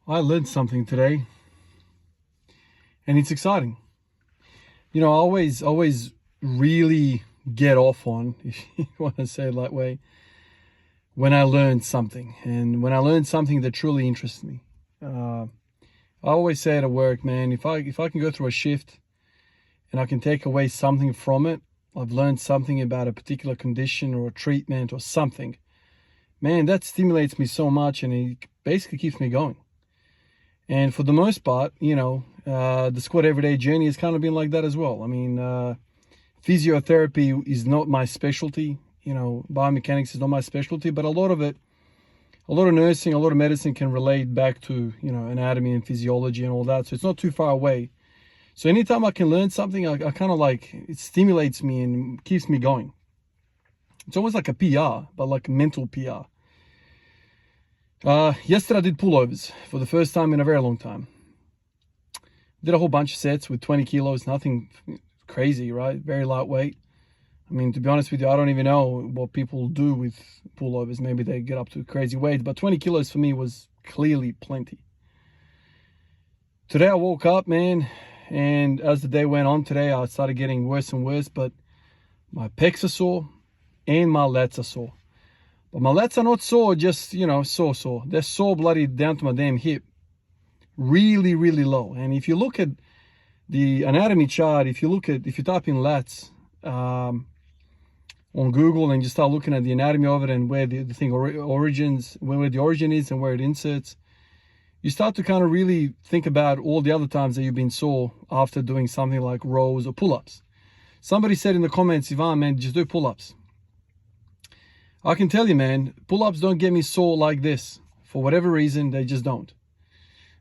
I learned something today, and it's exciting. I always really get off on, if you want to say it that way, when I learn something, and when I learn something that truly interests me. I always say at work, man, if I can go through a shift and I can take away something from it, I've learned something about a particular condition or a treatment or something, man, that stimulates me so much, and it basically keeps me going. And for the most part, the squat everyday journey has kind of been like that as well. I mean, physiotherapy is not my specialty. Biomechanics is not my specialty, but a lot of nursing, a lot of medicine can relate back to, anatomy and physiology and all that. So it's not too far away. So anytime I can learn something, I kind of it stimulates me and keeps me going. It's almost like a PR, but like a mental PR. Yesterday I did pullovers for the first time in a very long time. Did a whole bunch of sets with 20 kilos, nothing crazy, right? Very lightweight. I mean, to be honest with you, I don't even know what people do with pullovers. Maybe they get up to crazy weight, but 20 kilos for me was clearly plenty. Today I woke up, man, and as the day went on today, I started getting worse and worse, but my pecs are sore and my lats are sore. But my lats are not sore, just, sore. They're sore bloody down to my damn hip. Really, really low. And if you look at the anatomy chart, if you type in lats on Google and you start looking at the anatomy of it and where the thing origins, where the origin is and where it inserts, you start to kind of really think about all the other times that you've been sore after doing something like rows or pull-ups. Somebody said in the comments, Ivan, man, just do pull-ups. I can tell you, man, pull-ups don't get me sore like this. For whatever reason, they just don't.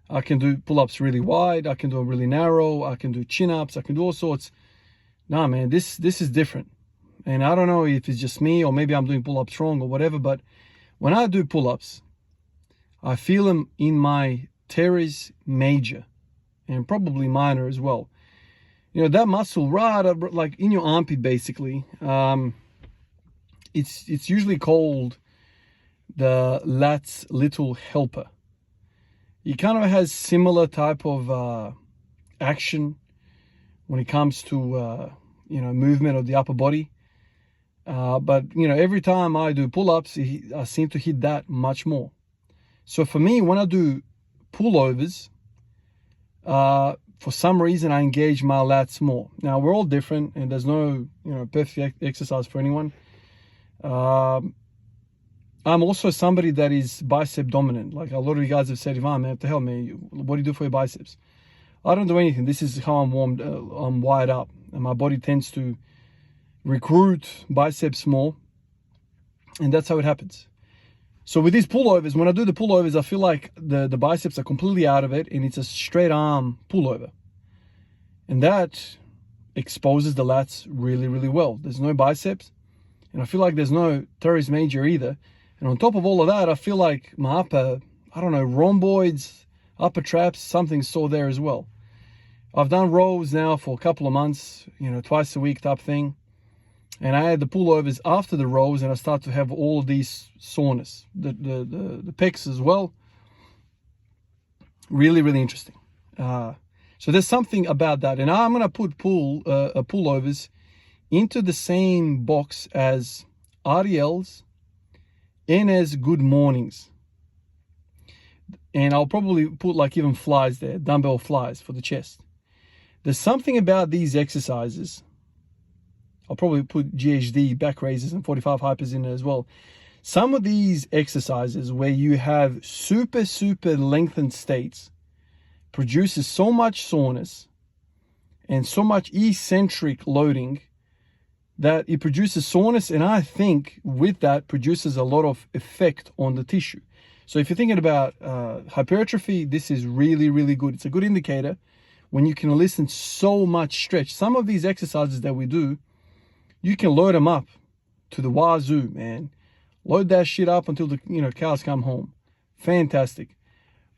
I can do pull-ups really wide. I can do them really narrow. I can do chin-ups. I can do all sorts. Nah, man, this is different. And I don't know if it's just me or maybe I'm doing pull-ups wrong or whatever, but when I do pull-ups, I feel them in my teres major and probably minor as well. That muscle right up, like in your armpit, basically, it's usually called the lats little helper. It kind of has similar type of action when it comes to movement of the upper body. But every time I do pull-ups, I seem to hit that much more. So for me, when I do pullovers, for some reason I engage my lats more. Now we're all different, and there's no perfect exercise for anyone. I'm also somebody that is bicep dominant. Like a lot of you guys have said, Ivan, man, what the hell, man, what do you do for your biceps? I don't do anything. This is how I'm wired up, and my body tends to recruit biceps more, and that's how it happens. So with these pullovers, when I do the pullovers, I feel like the biceps are completely out of it, and it's a straight arm pullover, and that exposes the lats really, really well. There's no biceps, and I feel like there's no teres major either. And on top of all of that, I feel like my upper, rhomboids, upper traps, something's sore there as well. I've done rows now for a couple of months, twice a week type thing. And I had the pullovers after the rows, and I start to have all of these soreness, the pecs as well. Really, really interesting. So there's something about that. And I'm going to put pullovers into the same box as RDLs and as good mornings. And I'll probably put like even flies there, dumbbell flies for the chest. There's something about these exercises. I'll probably put GHD, back raises, and 45 hypers in there as well. Some of these exercises where you have super, super lengthened states produces so much soreness and so much eccentric loading that it produces soreness, and I think with that produces a lot of effect on the tissue. So if you're thinking about hypertrophy, this is really, really good. It's a good indicator when you can elicit so much stretch. Some of these exercises that we do, you can load them up to the wazoo, man. Load that shit up until the cows come home. Fantastic.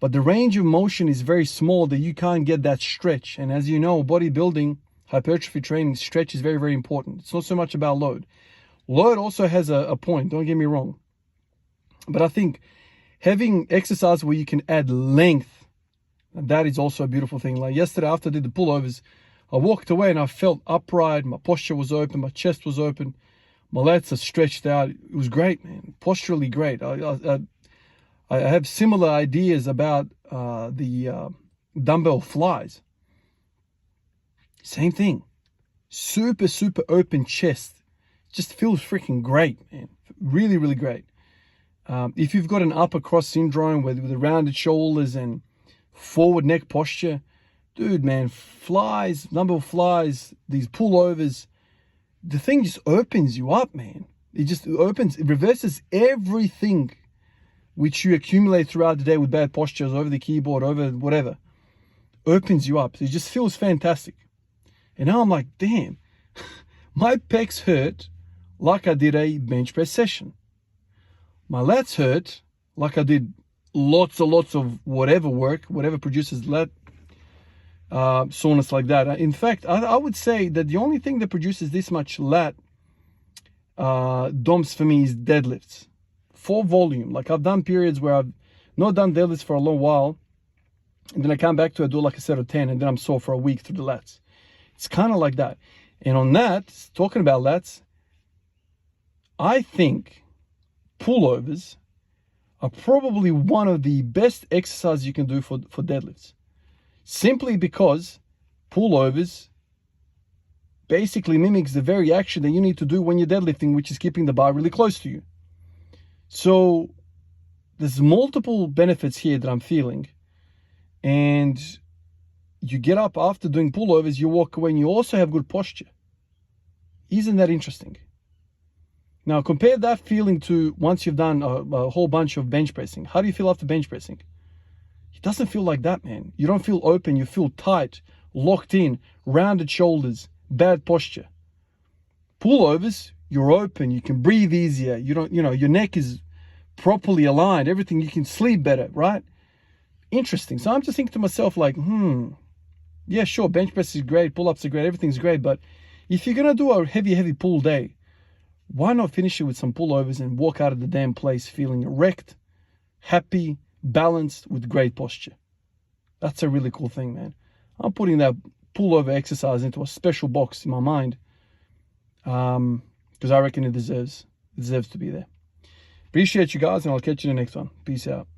But the range of motion is very small that you can't get that stretch. And as you know, bodybuilding, hypertrophy training, stretch is very, very important. It's not so much about load. Load also has a point, don't get me wrong. But I think having exercise where you can add length And that is also a beautiful thing. Like yesterday after I did the pullovers, I walked away and I felt upright. My posture was open. My chest was open. My lats are stretched out. It was great, man. Posturally great. I have similar ideas about the dumbbell flies. Same thing. Super, super open chest. Just feels freaking great, man. Really, really great. If you've got an upper cross syndrome with the rounded shoulders and forward neck posture, dude, man, flies, dumbbell flies, these pullovers, the thing just opens you up, man. It just opens, it reverses everything which you accumulate throughout the day with bad postures over the keyboard, over whatever. Opens you up. So it just feels fantastic. And now I'm like, damn, my pecs hurt like I did a bench press session. My lats hurt like I did lots and lots of whatever work, whatever produces lat soreness like that. In fact, I would say that the only thing that produces this much lat DOMS for me is deadlifts. For volume. Like I've done periods where I've not done deadlifts for a long while, and then I come back to it, do like a set of 10, and then I'm sore for a week through the lats. It's kind of like that. And on that, talking about lats, I think pullovers are probably one of the best exercises you can do for deadlifts. Simply because pullovers basically mimics the very action that you need to do when you're deadlifting, which is keeping the bar really close to you. So there's multiple benefits here that I'm feeling. And you get up after doing pullovers, you walk away and you also have good posture. Isn't that interesting? Now compare that feeling to once you've done a whole bunch of bench pressing. How do you feel after bench pressing? It doesn't feel like that, man. You don't feel open, you feel tight, locked in, rounded shoulders, bad posture. Pullovers, you're open, you can breathe easier, your neck is properly aligned, everything, you can sleep better, right? Interesting. So I'm just thinking to myself like, yeah, sure, bench press is great, pull-ups are great, everything's great, but if you're gonna do a heavy pull day, why not finish it with some pullovers and walk out of the damn place feeling erect, happy, balanced, with great posture? That's a really cool thing, man. I'm putting that pullover exercise into a special box in my mind, because I reckon it deserves to be there. Appreciate you guys, and I'll catch you in the next one. Peace out.